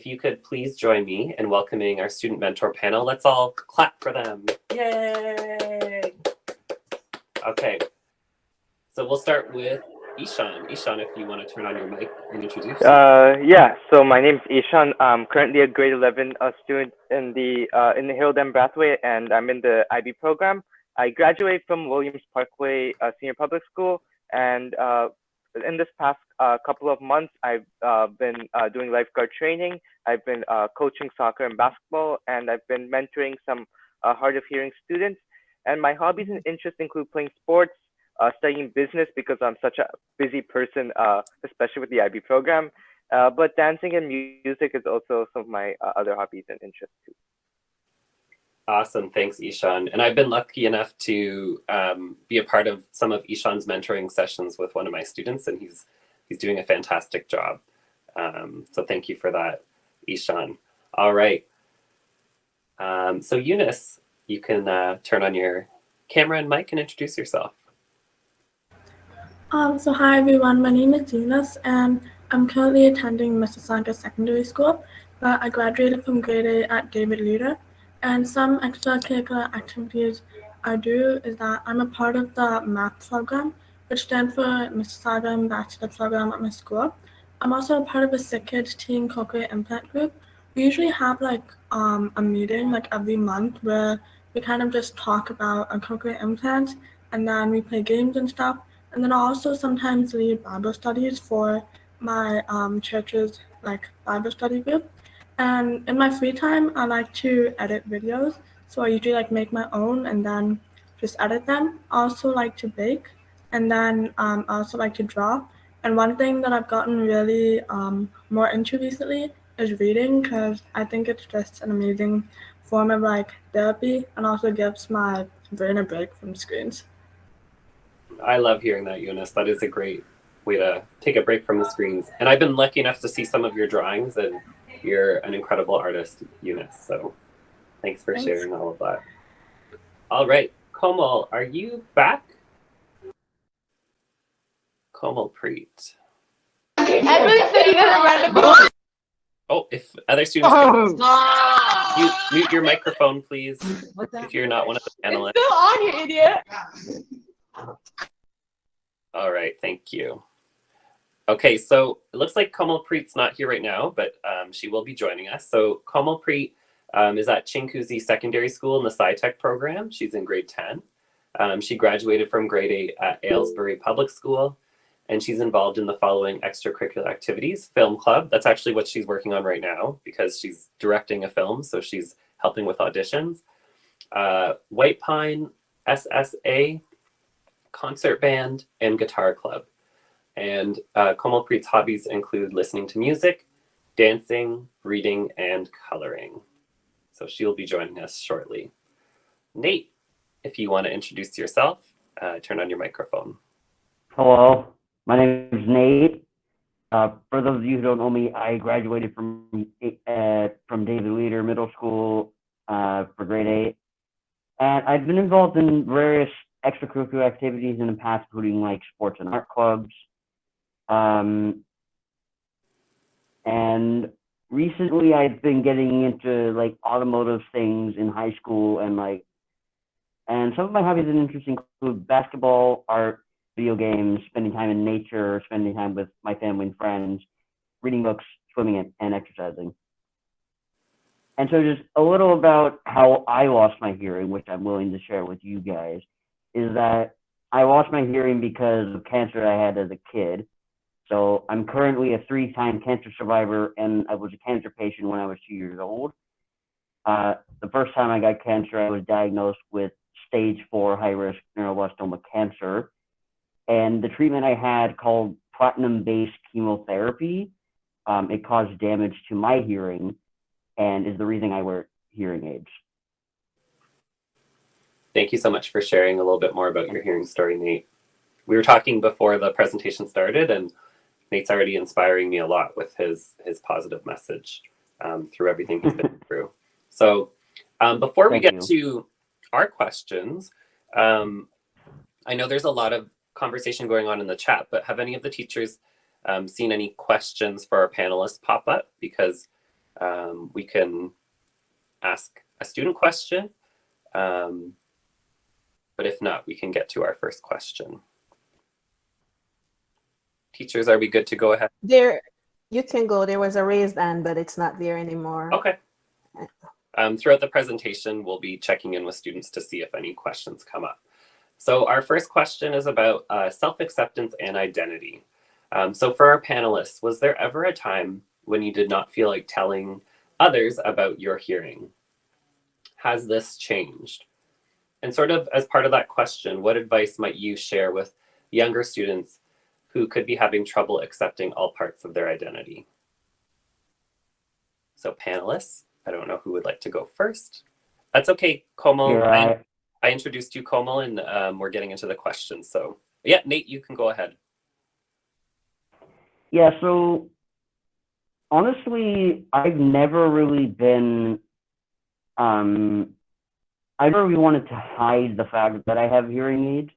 if you could please join me in welcoming our student mentor panel. Let's all clap for them. Yay! Okay, so we'll start with Ishaan. Ishaan, if you want to turn on your mic and introduce yourself. Yeah, so my name's Ishaan. I'm currently a grade 11 student in the Hill-Dem Brathwaite, and I'm in the IB program. I graduated from Williams Parkway Senior Public School, and in this past couple of months, I've been doing lifeguard training. I've been coaching soccer and basketball, and I've been mentoring some hard of hearing students. And my hobbies and interests include playing sports, studying business because I'm such a busy person, especially with the IB program. But dancing and music is also some of my other hobbies and interests too. Awesome, thanks Ishaan. And I've been lucky enough to be a part of some of Ishaan's mentoring sessions with one of my students, and he's doing a fantastic job. So thank you for that, Ishaan. All right. So Eunice, you can turn on your camera and mic and introduce yourself. So hi everyone, my name is Eunice and I'm currently attending Mississauga Secondary School, but I graduated from grade 8 at David Leader. And some extracurricular activities I do is that I'm a part of the math program, which stands for Mississauga Ambassador Program at my school. I'm also a part of a Sick Kids Teen Cochlear Implant group. We usually have like a meeting like every month where we kind of just talk about a cochlear implant and then we play games and stuff. And then I also sometimes lead Bible studies for my church's like Bible study group. And in my free time, I like to edit videos. So I usually like make my own and then just edit them. I also like to bake, and then I also like to draw. And one thing that I've gotten really more into recently is reading, because I think it's just an amazing form of like therapy and also gives my brain a break from screens. I love hearing that, Eunice. That is a great way to take a break from the screens. And I've been lucky enough to see some of your drawings, and you're an incredible artist, Eunice. So thanks for sharing all of that. All right, Komal, are you back? Komalpreet. Oh, if other students can mute your microphone, please, if you're not one of the panelists. It's still on, you idiot. All right, thank you. Okay, so it looks like Komalpreet's not here right now, but she will be joining us. So Komalpreet is at Chinguacousy Secondary School in the SciTech program. She's in grade 10. She graduated from grade 8 at Aylesbury Public School, and she's involved in the following extracurricular activities. Film club, that's actually what she's working on right now because she's directing a film, so she's helping with auditions. White Pine, SSA, concert band, and guitar club. And Komalpreet's hobbies include listening to music, dancing, reading, and coloring. So she'll be joining us shortly. Nate, if you want to introduce yourself, turn on your microphone. Hello, my name is Nate. For those of you who don't know me, I graduated from David Leader Middle School for grade 8. And I've been involved in various extracurricular activities in the past, including like sports and art clubs. And recently I've been getting into like automotive things in high school, and some of my hobbies and interests include basketball, art, video games, spending time in nature, spending time with my family and friends, reading books, swimming, and exercising. And so just a little about how I lost my hearing, which I'm willing to share with you guys, is that I lost my hearing because of cancer I had as a kid. So I'm currently a 3-time cancer survivor, and I was a cancer patient when I was 2 years old. The first time I got cancer, I was diagnosed with stage 4 high-risk neuroblastoma cancer. And the treatment I had, called platinum-based chemotherapy, it caused damage to my hearing and is the reason I wear hearing aids. Thank you so much for sharing a little bit more about your hearing story, Nate. We were talking before the presentation started, and Nate's already inspiring me a lot with his positive message through everything he's been through. So before we get to our questions, I know there's a lot of conversation going on in the chat, but have any of the teachers seen any questions for our panelists pop up? Because we can ask a student question. But if not, we can get to our first question. Teachers, are we good to go ahead? There, you can go. There was a raised hand, but it's not there anymore. Okay. Throughout the presentation, we'll be checking in with students to see if any questions come up. So our first question is about self-acceptance and identity. So for our panelists, was there ever a time when you did not feel like telling others about your hearing? Has this changed? And sort of as part of that question, what advice might you share with younger students who could be having trouble accepting all parts of their identity? So panelists, I don't know who would like to go first. That's okay, Komal. Yeah, I introduced you, Komal, and we're getting into the questions. So yeah, Nate, you can go ahead. Yeah, so honestly, I've never really been, I never really wanted to hide the fact that I have hearing aids.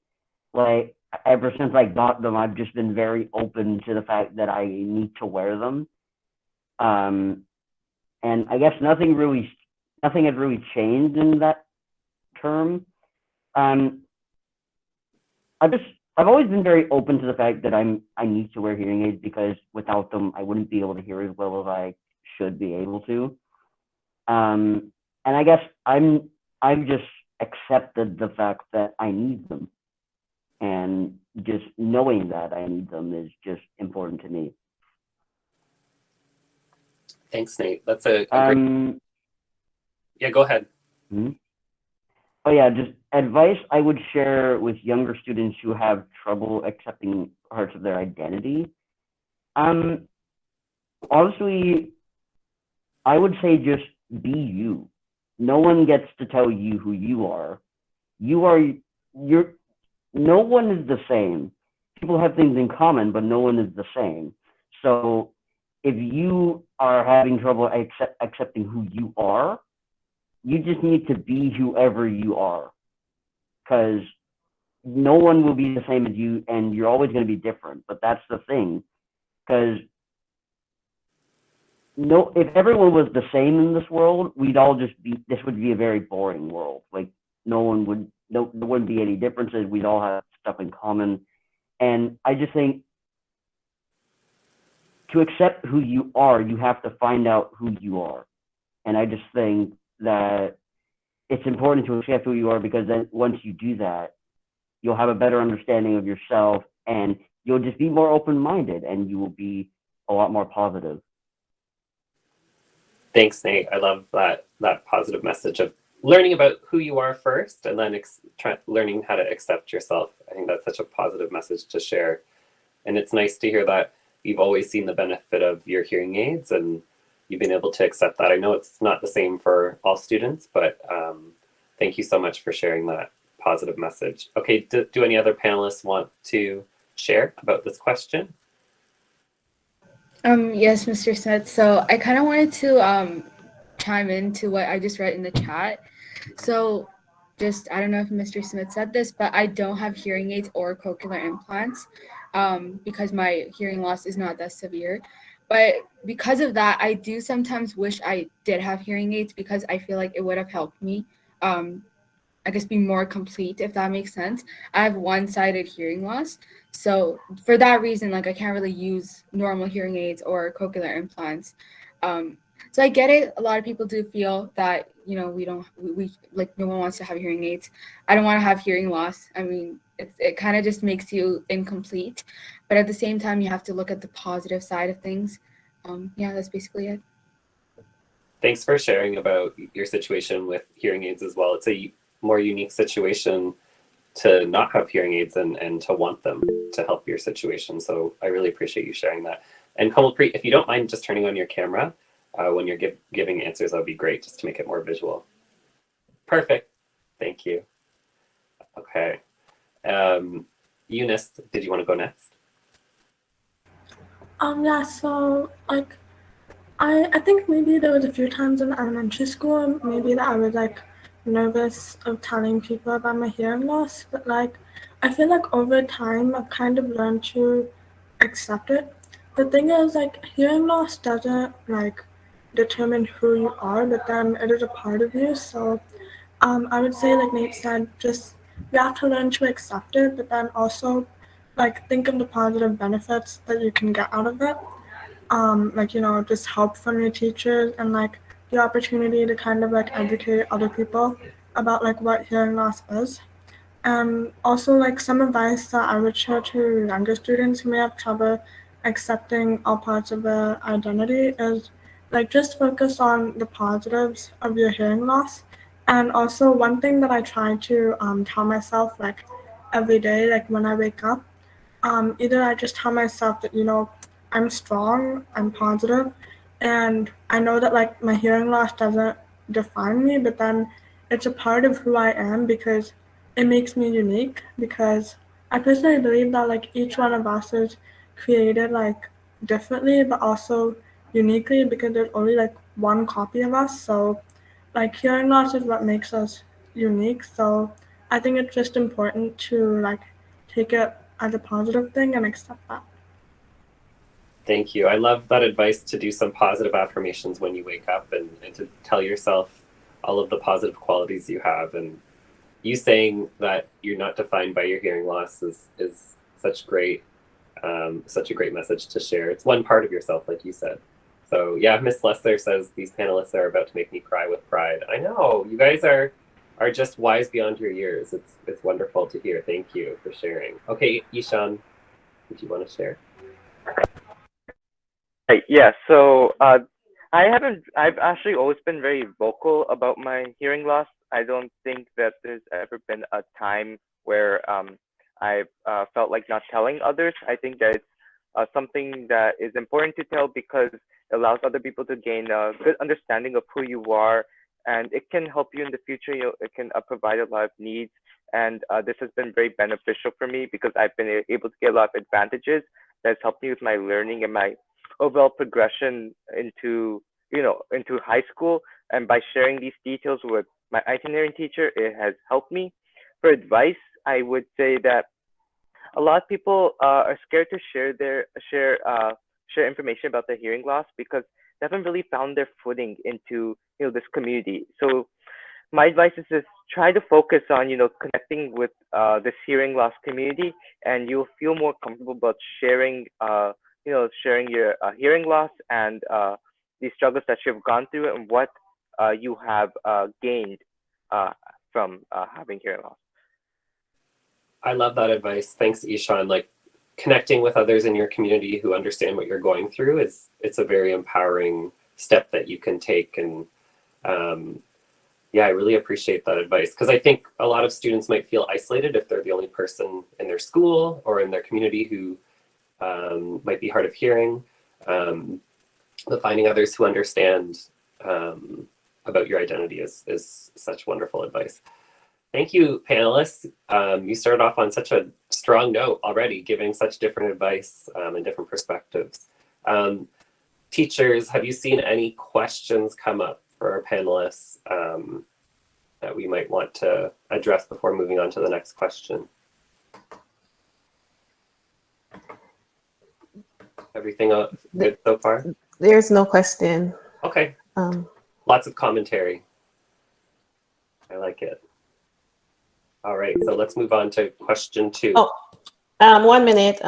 Like, ever since I got them, I've just been very open to the fact that I need to wear them. And I guess nothing had really changed in that term. I've always been very open to the fact that I need to wear hearing aids because without them, I wouldn't be able to hear as well as I should be able to. And I guess I've just accepted the fact that I need them, and just knowing that I need them is just important to me. Thanks, Nate. That's a great... Yeah, go ahead. Oh yeah, just advice I would share with younger students who have trouble accepting parts of their identity. Honestly, I would say just be you. No one gets to tell you who you are. No one is the same. People have things in common, but no one is the same. So if you are having trouble accepting who you are, you just need to be whoever you are, because no one will be the same as you, and you're always going to be different. But that's the thing, because if everyone was the same in this world, this would be a very boring world. Like there wouldn't be any differences. We'd all have stuff in common. And I just think to accept who you are, you have to find out who you are. And I just think that it's important to accept who you are, because then once you do that, you'll have a better understanding of yourself, and you'll just be more open-minded, and you will be a lot more positive. Thanks, Nate. I love that positive message of learning about who you are first, and then learning how to accept yourself. I think that's such a positive message to share. And it's nice to hear that you've always seen the benefit of your hearing aids, and you've been able to accept that. I know it's not the same for all students, but thank you so much for sharing that positive message. Okay, do any other panelists want to share about this question? Yes, Mr. Smith. So I kind of wanted to chime into what I just read in the chat. So I don't know if Mr. Smith said this, but I don't have hearing aids or cochlear implants because my hearing loss is not that severe. But because of that, I do sometimes wish I did have hearing aids, because I feel like it would have helped me, I guess, be more complete, if that makes sense. I have one-sided hearing loss. So for that reason, like, I can't really use normal hearing aids or cochlear implants. So I get it. A lot of people do feel that, you know, we like, no one wants to have hearing aids. I don't want to have hearing loss. I mean, it kind of just makes you incomplete. But at the same time, you have to look at the positive side of things. Yeah, that's basically it. Thanks for sharing about your situation with hearing aids as well. It's a more unique situation to not have hearing aids and to want them to help your situation. So I really appreciate you sharing that. And Komalpreet, if you don't mind just turning on your camera when you're giving answers, that would be great, just to make it more visual. Perfect. Thank you. Okay. Eunice, did you want to go next? Yeah, so like I think maybe there was a few times in elementary school maybe that I was like nervous of telling people about my hearing loss, but like I feel like over time I've kind of learned to accept it. The thing is, like, hearing loss doesn't like determine who you are, but then it is a part of you. So I would say, like Nate said, just you have to learn to accept it, but then also like think of the positive benefits that you can get out of it. Like, just help from your teachers and like the opportunity to kind of like educate other people about like what hearing loss is. And also like some advice that I would share to younger students who may have trouble accepting all parts of their identity is like just focus on the positives of your hearing loss. And also one thing that I try to tell myself like every day, like when I wake up, either I just tell myself that, I'm strong, I'm positive, and I know that like my hearing loss doesn't define me, but then it's a part of who I am because it makes me unique. Because I personally believe that like each one of us is created like differently, but also uniquely because there's only like one copy of us. So like hearing loss is what makes us unique. So I think it's just important to like take it as a positive thing and accept that. Thank you. I love that advice to do some positive affirmations when you wake up and to tell yourself all of the positive qualities you have. And you saying that you're not defined by your hearing loss is such a great message to share. It's one part of yourself, like you said. So yeah, Miss Lesser says these panelists are about to make me cry with pride. I know you guys are just wise beyond your years. It's wonderful to hear. Thank you for sharing. Okay, Ishaan, did you want to share? Right, yeah. So I've actually always been very vocal about my hearing loss. I don't think that there's ever been a time where I've felt like not telling others. I think that it's something that is important to tell because it allows other people to gain a good understanding of who you are, and it can help you in the future. It can provide a lot of needs, and this has been very beneficial for me because I've been able to get a lot of advantages that's helped me with my learning and my overall progression into high school. And by sharing these details with my itinerary teacher, it has helped me. For advice, I would say that a lot of people are scared to share information about their hearing loss because they haven't really found their footing into this community. So my advice is just try to focus on connecting with this hearing loss community, and you'll feel more comfortable about sharing your hearing loss and the struggles that you've gone through and what you have gained from having hearing loss. I love that advice. Thanks, Ishaan. Like connecting with others in your community who understand what you're going through it's a very empowering step that you can take. And yeah, I really appreciate that advice because I think a lot of students might feel isolated if they're the only person in their school or in their community who might be hard of hearing. But finding others who understand about your identity is such wonderful advice. Thank you, panelists. You started off on such a strong note already, giving such different advice and different perspectives. Teachers, have you seen any questions come up for our panelists that we might want to address before moving on to the next question? Everything good so far? There's no question. Okay. Lots of commentary. I like it. All right, so let's move on to question 2. 1 minute.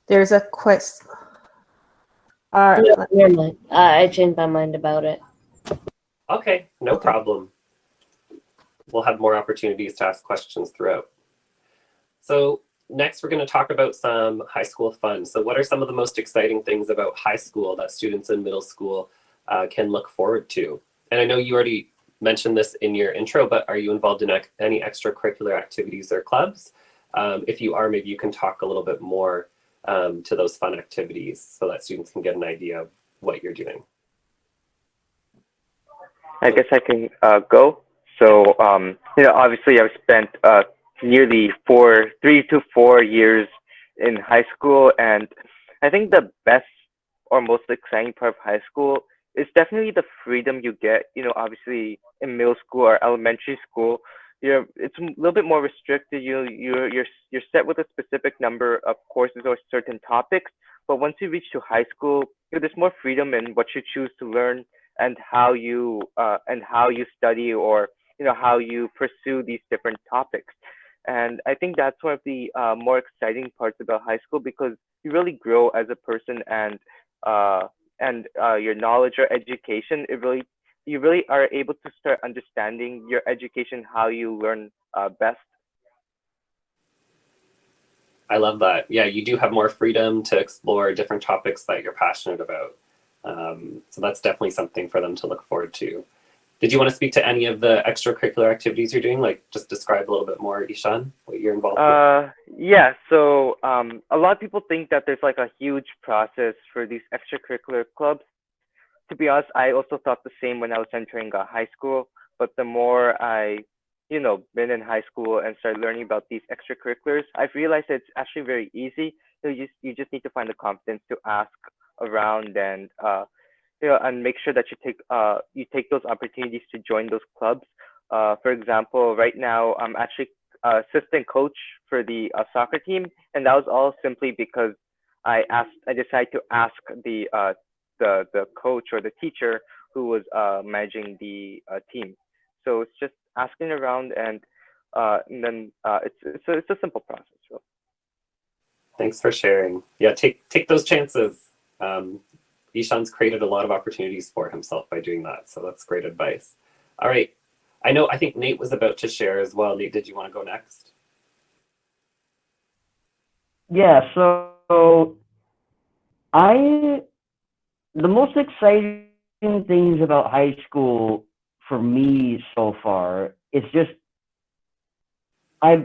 There's a question. Never mind. I changed my mind about it. Okay, no problem. We'll have more opportunities to ask questions throughout. So next, we're going to talk about some high school fun. So what are some of the most exciting things about high school that students in middle school can look forward to? And I know you already mentioned this in your intro, but are you involved in any extracurricular activities or clubs? If you are, maybe you can talk a little bit more to those fun activities so that students can get an idea of what you're doing. I guess I can go. So, obviously I've spent nearly 3 to 4 years in high school, and I think the best or most exciting part of high school is definitely the freedom you get. Obviously in middle school or elementary school, it's a little bit more restricted. You're set with a specific number of courses or certain topics, But once you reach to high school, there's more freedom in what you choose to learn and how you study, or how you pursue these different topics. And I think that's one of the more exciting parts about high school, because you really grow as a person, and your knowledge or education, you really are able to start understanding your education, how you learn best. I love that. Yeah, you do have more freedom to explore different topics that you're passionate about. So that's definitely something for them to look forward to. Did you want to speak to any of the extracurricular activities you're doing? Like, just describe a little bit more, Ishaan, what you're involved with. Yeah. So a lot of people think that there's like a huge process for these extracurricular clubs. To be honest, I also thought the same when I was entering high school. But the more I, been in high school and started learning about these extracurriculars, I've realized that it's actually very easy. You just need to find the confidence to ask around, and make sure that you take those opportunities to join those clubs. For example, right now I'm actually assistant coach for the soccer team, and that was all simply because I decided to ask the coach or the teacher who was managing the team. So it's just asking around, and then it's a simple process. Really. Thanks for sharing. Yeah, take those chances. Ishan's created a lot of opportunities for himself by doing that, so that's great advice. All right, I think Nate was about to share as well. Nate, did you want to go next? Yeah, so the most exciting things about high school for me so far, it's just my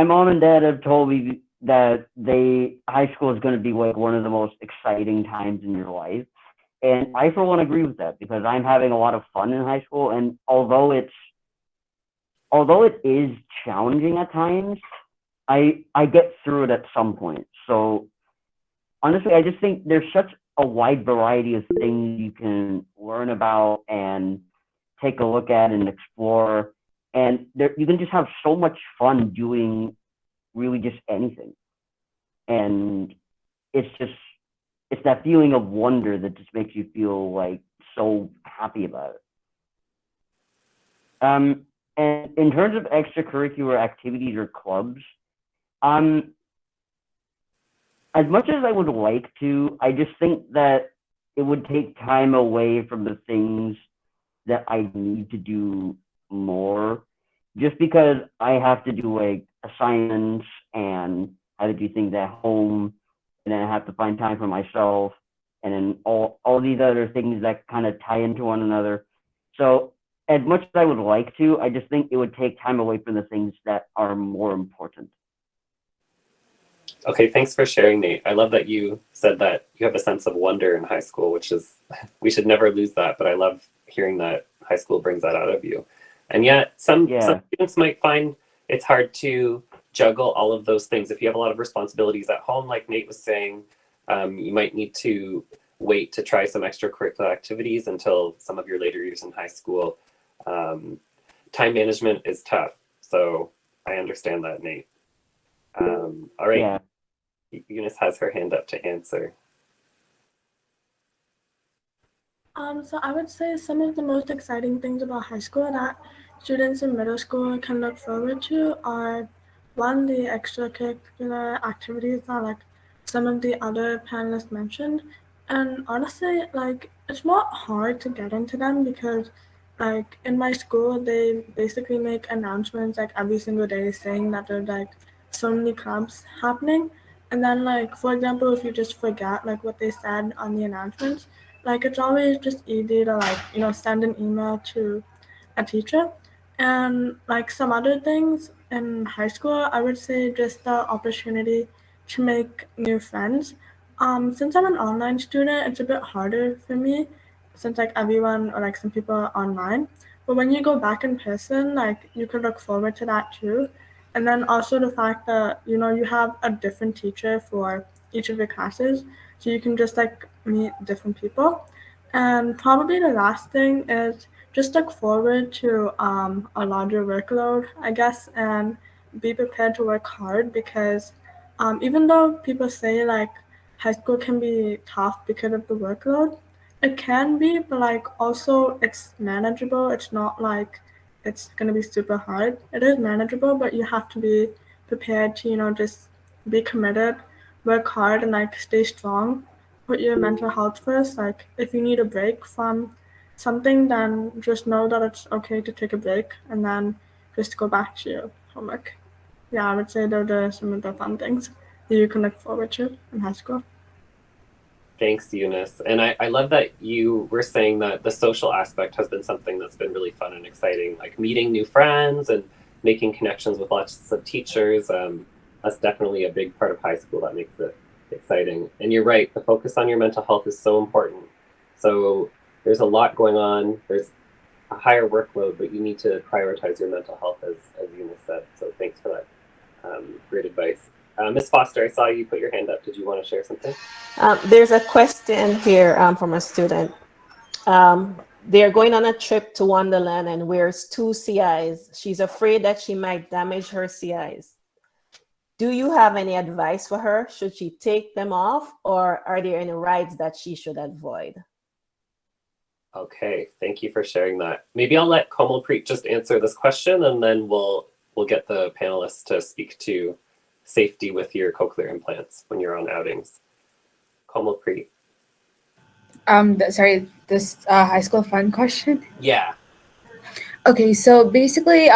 mom and dad have told me that high school is going to be like one of the most exciting times in your life. And I, for one, agree with that, because I'm having a lot of fun in high school. And although it is challenging at times, I get through it at some point. So honestly, I just think there's such a wide variety of things you can learn about and take a look at and explore. And you can just have so much fun doing really just anything. And it's that feeling of wonder that just makes you feel like so happy about it. And in terms of extracurricular activities or clubs, as much as I would like to, I just think that it would take time away from the things that I need to do more, just because I have to do like assignments and I have to do things at home, and then I have to find time for myself, and then all these other things that kind of tie into one another. So as much as I would like to, I just think it would take time away from the things that are more important. Okay, thanks for sharing, Nate. I love that you said that you have a sense of wonder in high school, which is, we should never lose that, but I love hearing that high school brings that out of you. And yet some students might find it's hard to juggle all of those things. If you have a lot of responsibilities at home, like Nate was saying, you might need to wait to try some extracurricular activities until some of your later years in high school. Time management is tough, so I understand that, Nate. All right, yeah. Eunice has her hand up to answer. So I would say some of the most exciting things about high school that students in middle school can look forward to are, one, the extracurricular activities that like some of the other panelists mentioned. And honestly, like it's not hard to get into them, because like in my school, they basically make announcements like every single day saying that there's like so many clubs happening. And then like, for example, if you just forget like what they said on the announcements, like it's always just easy to like, send an email to a teacher. And like some other things in high school, I would say just the opportunity to make new friends. Since I'm an online student, it's a bit harder for me, since like everyone or like some people are online. But when you go back in person, like you could look forward to that too. And then also the fact that, you have a different teacher for each of your classes, so you can just like meet different people. And probably the last thing is just look forward to a larger workload, I guess, and be prepared to work hard, because even though people say like high school can be tough because of the workload. It can be, but like also it's manageable. It's not like it's gonna be super hard. It is manageable, but you have to be prepared to, just be committed, work hard, and like stay strong. Put your mental health first. Like if you need a break from something, then just know that it's okay to take a break and then just go back to your homework. Yeah, I would say those are some of the fun things that you can look forward to in high school. Thanks, Eunice. And I love that you were saying that the social aspect has been something that's been really fun and exciting, like meeting new friends and making connections with lots of teachers. That's definitely a big part of high school that makes it exciting. And you're right, the focus on your mental health is so important. So there's a lot going on. There's a higher workload, but you need to prioritize your mental health, as Eunice said. So thanks for that great advice. Ms. Foster, I saw you put your hand up. Did you want to share something? There's a question here from a student. They're going on a trip to Wonderland and wears 2 CIs. She's afraid that she might damage her CIs. Do you have any advice for her? Should she take them off, or are there any rides that she should avoid? Okay, thank you for sharing that. Maybe I'll let Komalpreet just answer this question, and then we'll get the panelists to speak to safety with your cochlear implants when you're on outings. Komalpreet. Sorry, this high school fun question? Yeah. Okay, so basically,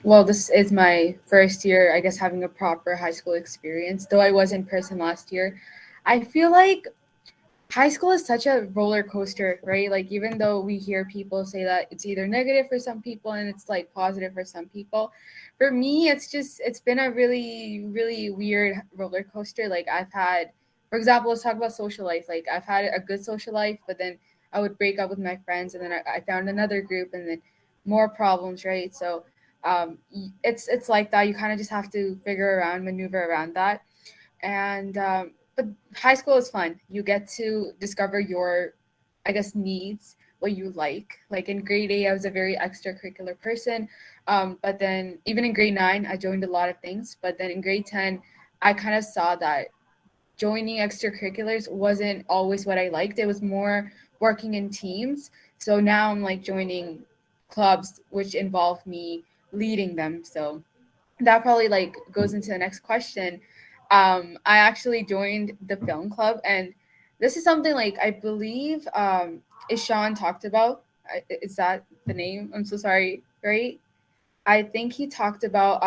well, this is my first year, I guess, having a proper high school experience, though I was in person last year. I feel like high school is such a roller coaster, right? Like, even though we hear people say that it's either negative for some people and it's like positive for some people, for me, it's been a really, really weird roller coaster. Like, I've had, for example, let's talk about social life. Like, I've had a good social life, but then I would break up with my friends, and then I found another group, and then more problems, right? So it's like that. You kind of just have to maneuver around that. And but high school is fun. You get to discover your, I guess, needs, what you like. Like in grade 8, I was a very extracurricular person, but then even in grade 9, I joined a lot of things. But then in grade 10, I kind of saw that joining extracurriculars wasn't always what I liked. It was more working in teams. So now I'm like joining clubs which involve me leading them. So that probably like goes into the next question. I actually joined the film club, and this is something like I believe Ishaan talked about. Is that the name? I'm so sorry, right? I think he talked about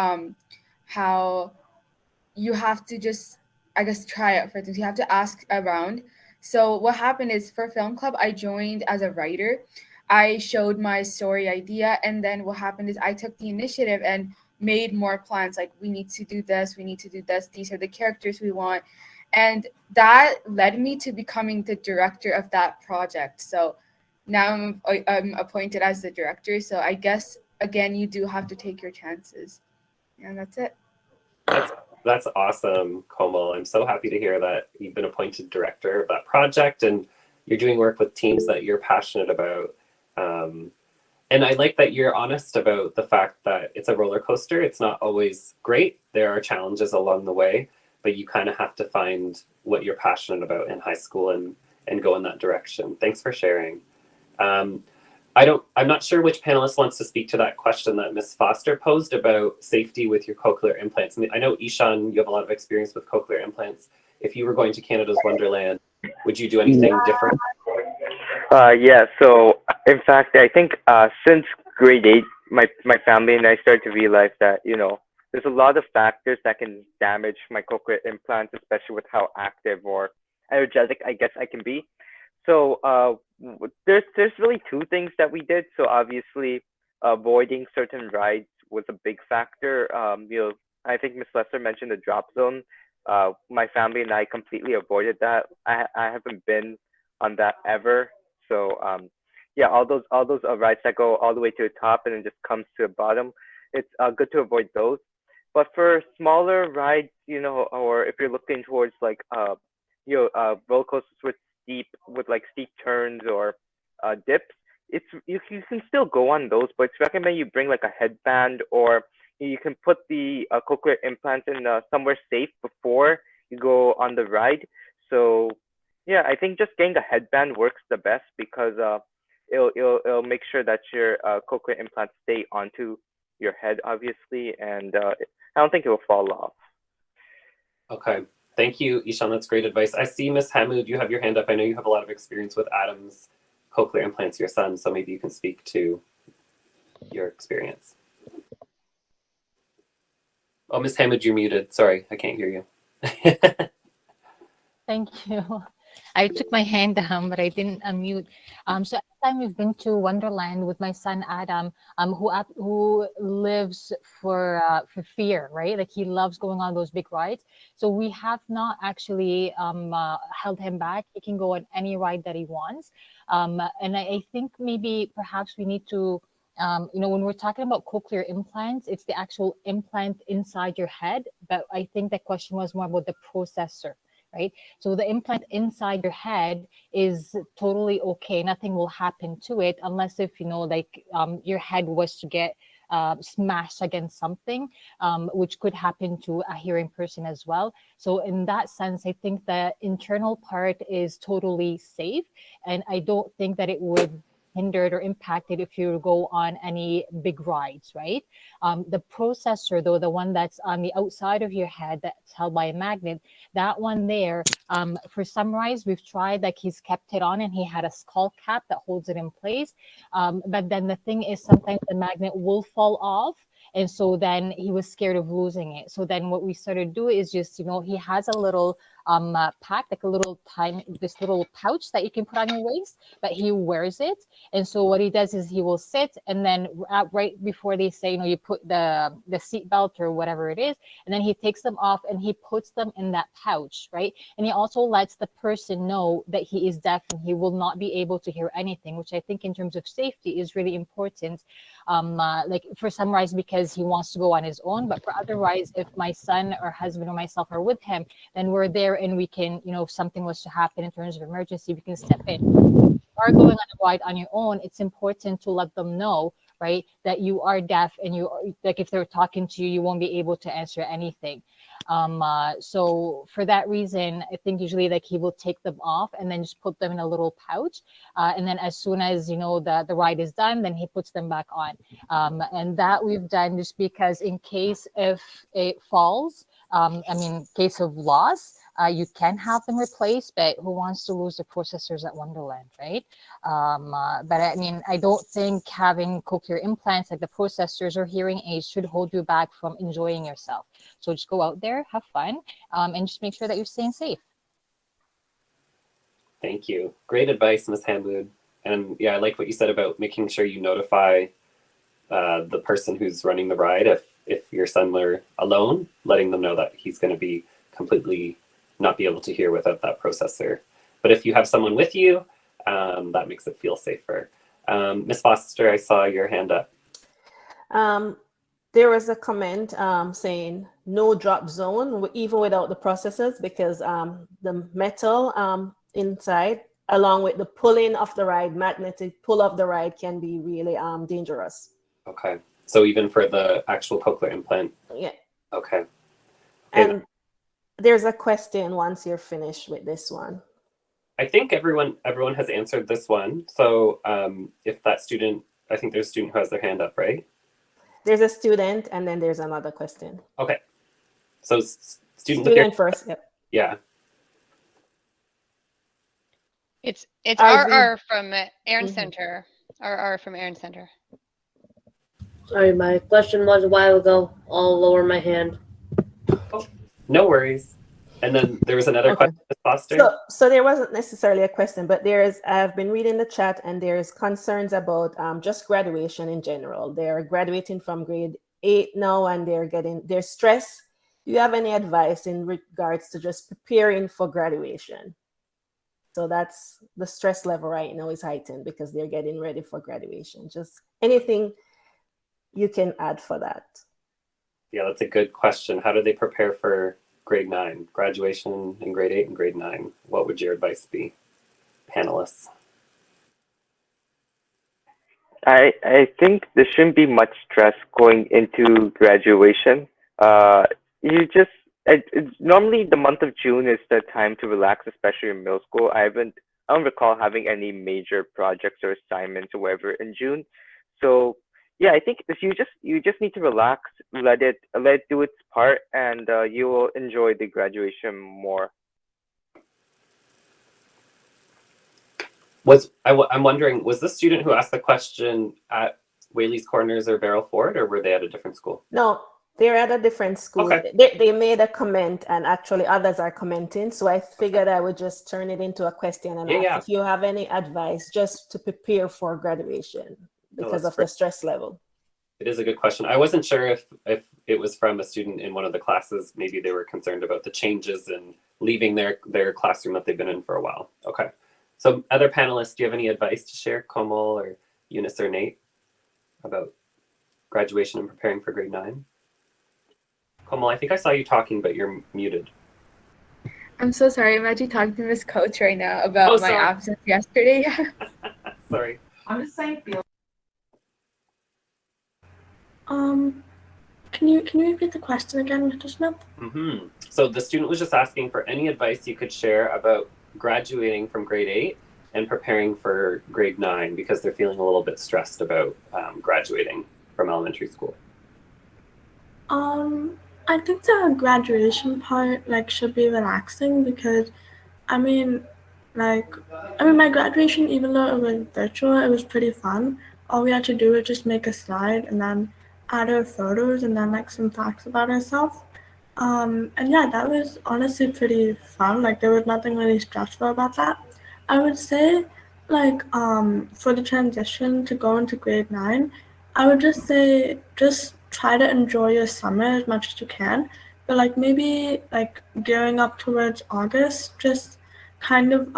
how you have to just, I guess, try out for things. You have to ask around. So what happened is for film club, I joined as a writer. I showed my story idea, and then what happened is I took the initiative and made more plans. Like, we need to do this, we need to do this. These are the characters we want, and that led me to becoming the director of that project. So now I'm appointed as the director. So I guess again, you do have to take your chances, and that's it. That's awesome, Komal. I'm so happy to hear that you've been appointed director of that project and you're doing work with teams that you're passionate about. And I like that you're honest about the fact that it's a roller coaster. It's not always great. There are challenges along the way, but you kind of have to find what you're passionate about in high school and go in that direction. Thanks for sharing. I'm not sure which panelist wants to speak to that question that Ms. Foster posed about safety with your cochlear implants. I know, Ishaan, you have a lot of experience with cochlear implants. If you were going to Canada's Wonderland, would you do anything different? Yeah, so in fact, I think since grade 8, my family and I started to realize that, there's a lot of factors that can damage my cochlear implants, especially with how active or energetic I guess I can be. So there's really 2 things that we did. So obviously, avoiding certain rides was a big factor. I think Miss Lester mentioned the drop zone. My family and I completely avoided that. I haven't been on that ever. So yeah, all those rides that go all the way to the top and then just comes to the bottom, it's good to avoid those. But for smaller rides, or if you're looking towards like roller coasters with like steep turns or dips, you can still go on those, but it's recommended you bring like a headband, or you can put the cochlear implants in somewhere safe before you go on the ride. So yeah, I think just getting the headband works the best because it'll make sure that your cochlear implants stay onto your head, obviously, and I don't think it will fall off. Okay. Thank you, Ishaan. That's great advice. I see, Miss Hamoud, you have your hand up. I know you have a lot of experience with Adam's cochlear implants, your son, so maybe you can speak to your experience. Oh, Miss Hamoud, you're muted. Sorry, I can't hear you. Thank you. I took my hand down, but I didn't unmute. So every time we've been to Wonderland with my son Adam, who lives for fear, right? Like he loves going on those big rides. So we have not actually held him back. He can go on any ride that he wants. And I think maybe perhaps we need to, when we're talking about cochlear implants, it's the actual implant inside your head. But I think the question was more about the processor. Right. So the implant inside your head is totally okay. Nothing will happen to it unless if, your head was to get smashed against something, which could happen to a hearing person as well. So in that sense, I think the internal part is totally safe. And I don't think that it would hindered or impacted if you go on any big rides, right? The processor, though, the one that's on the outside of your head that's held by a magnet, that one there, for some rides, we've tried, like he's kept it on and he had a skull cap that holds it in place. But then the thing is sometimes the magnet will fall off. And so then he was scared of losing it. So then what we started to do is just, he has a little pack, like a little this little pouch that you can put on your waist, but he wears it. And so what he does is he will sit, and then right before they say, you put the seat belt or whatever it is, and then he takes them off and he puts them in that pouch, right? And he also lets the person know that he is deaf and he will not be able to hear anything, which I think in terms of safety is really important. Like for some rides because he wants to go on his own, but for other rides, if my son or husband or myself are with him, then we're there and we can, if something was to happen in terms of emergency, we can step in. If you are going on a ride on your own, it's important to let them know, right, that you are deaf and you are, like if they're talking to you, you won't be able to answer anything. So for that reason, I think usually like he will take them off and then just put them in a little pouch. And then as soon as, the ride is done, then he puts them back on. And that we've done just because in case if it falls, case of loss, you can have them replaced, but who wants to lose the processors at Wonderland, right? But I don't think having cochlear implants like the processors or hearing aids should hold you back from enjoying yourself. So just go out there, have fun, and just make sure that you're staying safe. Thank you. Great advice, Ms. Hamwood. And yeah, I like what you said about making sure you notify the person who's running the ride if your son were alone, letting them know that he's going to be completely not be able to hear without that processor. But if you have someone with you, that makes it feel safer. Ms. Foster, I saw your hand up. There was a comment saying no drop zone, even without the processors, because the metal inside, along with the pulling of the ride, magnetic pull of the ride can be really dangerous. Okay. So even for the actual cochlear implant? Yeah. Okay. And there's a question once you're finished with this one. I think everyone has answered this one. So if that student, I think there's a student who has their hand up, right? There's a student and then there's another question. Okay. So student first, yep. Yeah. It's RR from Aaron Center. RR from Aaron Center. Sorry, my question was a while ago. I'll lower my hand. Oh, no worries. And then there was another question, Foster. So there wasn't necessarily a question, but I've been reading the chat and there's concerns about just graduation in general. They're graduating from grade 8 now and they're stressed. Do you have any advice in regards to just preparing for graduation? So that's the stress level right now is heightened because they're getting ready for graduation. Just anything you can add for that. Yeah, that's a good question. How do they prepare for grade 9, graduation in grade 8 and grade 9? What would your advice be, panelists? I think there shouldn't be much stress going into graduation. You just It's normally the month of June is the time to relax, especially in middle school. I don't recall having any major projects or assignments or whatever in June. So yeah, I think if you just need to relax, let it do its part, and you will enjoy the graduation more. I'm wondering, was the student who asked the question at Whaley's Corners or Barrel Ford, or were they at a different school? No, they're at a different school. Okay. They made a comment, and actually others are commenting. So I figured I would just turn it into a question and ask if you have any advice just to prepare for graduation because of the stress level. It is a good question. I wasn't sure if it was from a student in one of the classes. Maybe they were concerned about the changes and leaving their classroom that they've been in for a while. Okay. So other panelists, do you have any advice to share, Komal or Eunice or Nate, about graduation and preparing for grade 9? Komal, I think I saw you talking, but you're muted. I'm so sorry. I'm actually talking to Miss Coach right now about my absence yesterday. Sorry. I'm the same field. Can you repeat the question again, Mr. Smith? Mm-hmm. So the student was just asking for any advice you could share about graduating from grade 8 and preparing for grade 9 because they're feeling a little bit stressed about graduating from elementary school. I think the graduation part should be relaxing because my graduation, even though it was virtual, it was pretty fun. All we had to do was just make a slide and then add our photos and then some facts about ourselves. And yeah, that was honestly pretty fun. There was nothing really stressful about that. I would say for the transition to go into grade 9, I would just say just try to enjoy your summer as much as you can. But maybe gearing up towards August, just kind of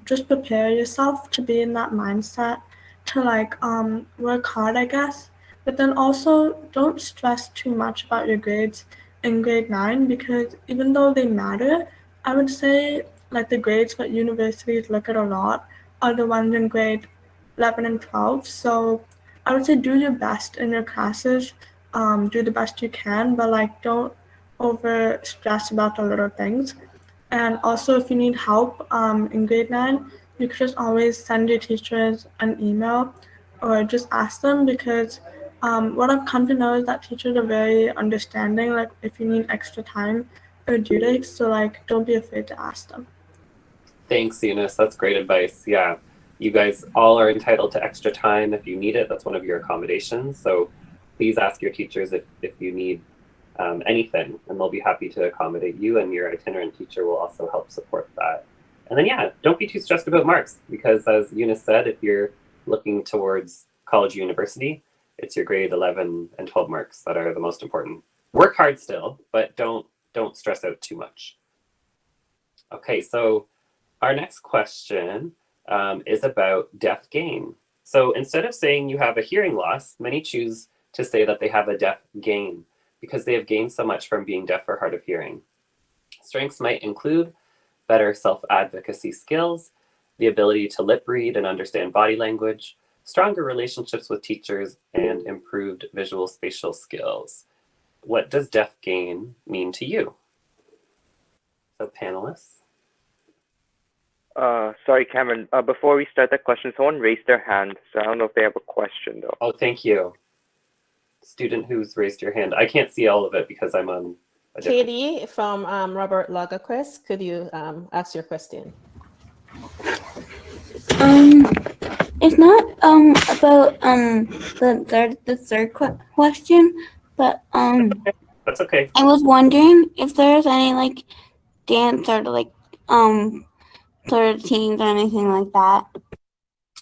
just prepare yourself to be in that mindset to work hard, I guess. But then also don't stress too much about your grades in grade 9 because even though they matter, I would say the grades that universities look at a lot are the ones in grade 11 and 12. So I would say do your best in your classes, do the best you can, but don't over stress about the little things. And also if you need help in grade 9, you could just always send your teachers an email or just ask them because what I've come to know is that teachers are very understanding, if you need extra time or due dates, so don't be afraid to ask them. Thanks, Eunice. That's great advice. Yeah, you guys all are entitled to extra time if you need it. That's one of your accommodations. So please ask your teachers if you need anything, and they'll be happy to accommodate you, and your itinerant teacher will also help support that. And then, yeah, don't be too stressed about marks because as Eunice said, if you're looking towards college or university, it's your grade 11 and 12 marks that are the most important. Work hard still, but don't stress out too much. Okay, so our next question is about deaf gain. So instead of saying you have a hearing loss, many choose to say that they have a deaf gain because they have gained so much from being deaf or hard of hearing. Strengths might include better self-advocacy skills, the ability to lip read and understand body language, stronger relationships with teachers, and improved visual spatial skills. What does deaf gain mean to you? So panelists. Sorry, Cameron. Before we start that question, someone raised their hand, so I don't know if they have a question though. Oh, thank you. Student who's raised your hand. I can't see all of it because I'm on a different... Katie from Robert Lagerquist, could you ask your question? It's not about the third question, but That's okay. I was wondering if there's any dance or sort of teams or anything like that.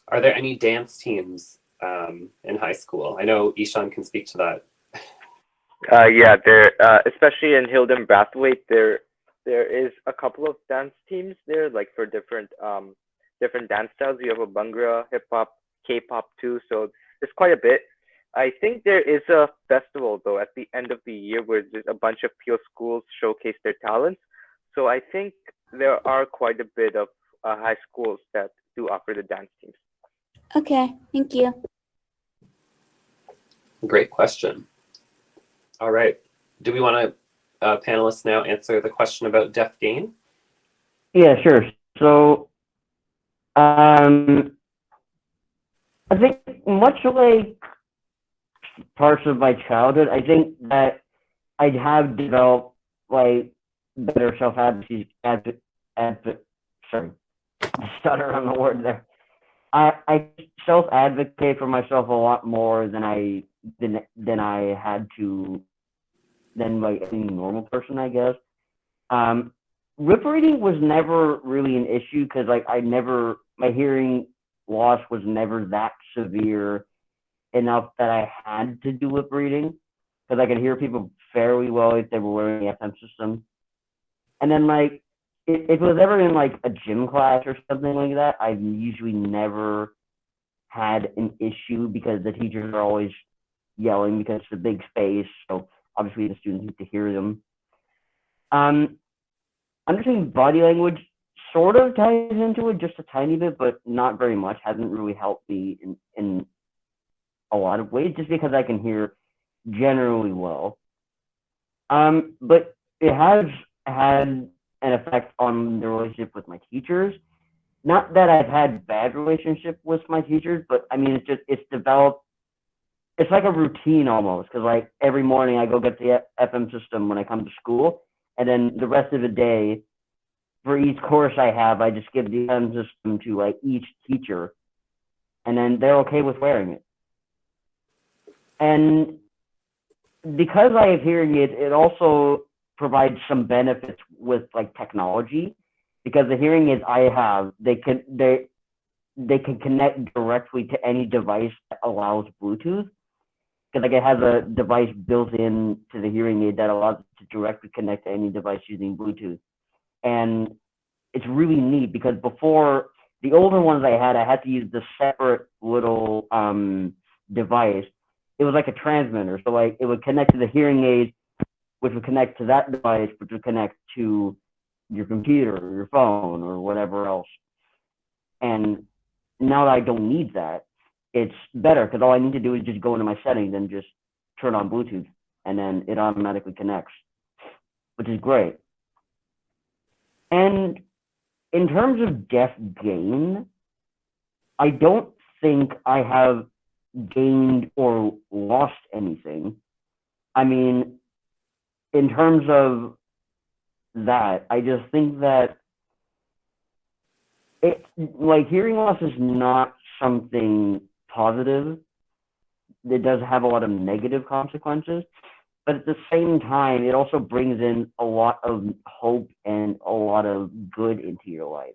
Are there any dance teams in high school? I know Ishaan can speak to that. Yeah, there, especially in Hilden Brathwaite, there is a couple of dance teams there, for different dance styles. You have a Bhangra, hip hop, K-pop too, so there's quite a bit. I think there is a festival though at the end of the year where there's a bunch of Peel schools showcase their talents. So I think there are quite a bit of high schools that do offer the dance teams. Okay, thank you. Great question. All right. Do we want to panelists now answer the question about deaf gain? Yeah, sure. So, I think much like parts of my childhood, I think that I have developed like better self-advocacy. Sorry, I stutter on the word there. I self-advocate for myself a lot more than I had to than like any normal person, I guess. Lip reading was never really an issue because like my hearing loss was never that severe enough that I had to do lip reading because I could hear people fairly well if they were wearing the FM system. And then like if it was ever in like a gym class or something like that, I've usually never had an issue because the teachers are always yelling because it's a big space. So obviously the students need to hear them. Understanding body language sort of ties into it just a tiny bit, but not very much. Hasn't really helped me in a lot of ways just because I can hear generally well. But it has had an effect on the relationship with my teachers. Not that I've had bad relationship with my teachers, but I mean, it's developed. It's like a routine almost, because like every morning I go get the FM system when I come to school, and then the rest of the day, for each course I have, I just give the FM system to like each teacher, and then they're okay with wearing it. And because I have hearing aids, it also provides some benefits with like technology, because the hearing aids I have, they can connect directly to any device that allows Bluetooth. Because like it has a device built in to the hearing aid that allows it to directly connect to any device using Bluetooth. And it's really neat because before, the older ones I had to use the separate little device. It was like a transmitter. So like it would connect to the hearing aid, which would connect to that device, which would connect to your computer or your phone or whatever else. And now that I don't need that, it's better because all I need to do is just go into my settings and just turn on Bluetooth, and then it automatically connects, which is great. And in terms of deaf gain, I don't think I have gained or lost anything. I mean, in terms of that, I just think that like hearing loss is not something positive. It does have a lot of negative consequences, but at the same time, it also brings in a lot of hope and a lot of good into your life.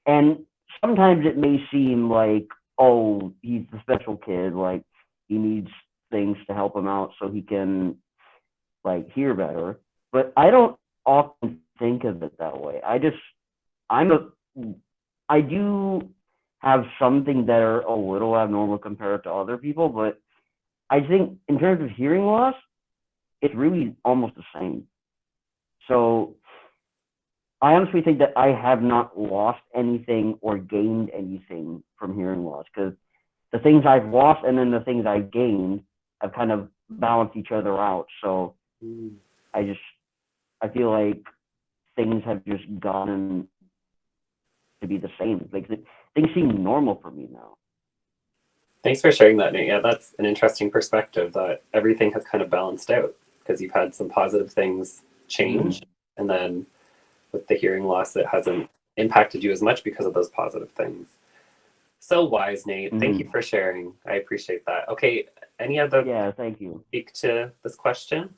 And sometimes it may seem like, oh, he's the special kid, like he needs things to help him out so he can like hear better. But I don't often think of it that way. I do have some things that are a little abnormal compared to other people, but I think in terms of hearing loss, it's really almost the same. So I honestly think that I have not lost anything or gained anything from hearing loss, because the things I've lost and then the things I've gained have kind of balanced each other out. So I feel like things have just gotten to be the same. Like things seem normal for me now. Thanks for sharing that, Nate. Yeah, that's an interesting perspective, that everything has kind of balanced out because you've had some positive things change, and then with the hearing loss, it hasn't impacted you as much because of those positive things. So wise, Nate. Thank you for sharing. I appreciate that. Okay, any other? Yeah, thank you. Speak to this question?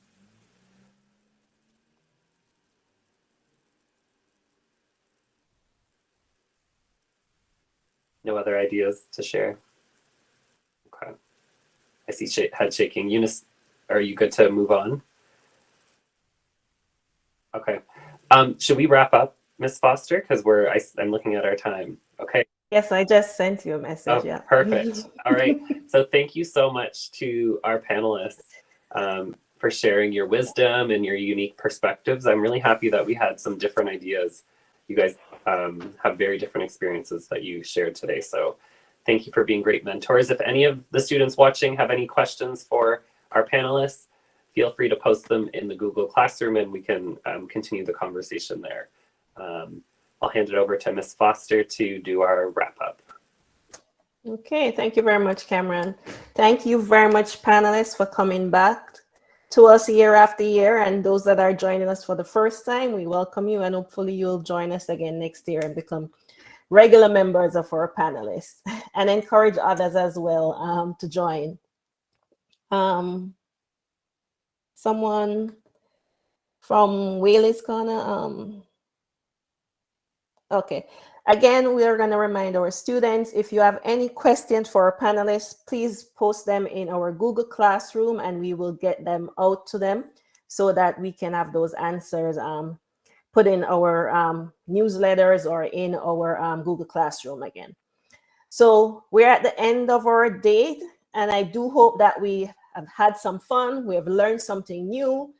No other ideas to share? Okay. I see head shaking. Eunice, are you good to move on? Okay. Should we wrap up, Miss Foster? Because I'm looking at our time. Okay. Yes, I just sent you a message. Oh, yeah. Perfect. All right. So thank you so much to our panelists for sharing your wisdom and your unique perspectives. I'm really happy that we had some different ideas. You guys have very different experiences that you shared today. So thank you for being great mentors. If any of the students watching have any questions for our panelists, feel free to post them in the Google Classroom and we can continue the conversation there. I'll hand it over to Ms. Foster to do our wrap up. Okay, thank you very much, Cameron. Thank you very much, panelists, for coming back to us year after year. And those that are joining us for the first time, we welcome you, and hopefully you'll join us again next year and become regular members of our panelists, and encourage others as well to join. Someone from Whaley's Corner. Okay. Again, we are going to remind our students, if you have any questions for our panelists, please post them in our Google Classroom and we will get them out to them so that we can have those answers put in our newsletters or in our Google Classroom again. So we're at the end of our day, and I do hope that we have had some fun. We have learned something new.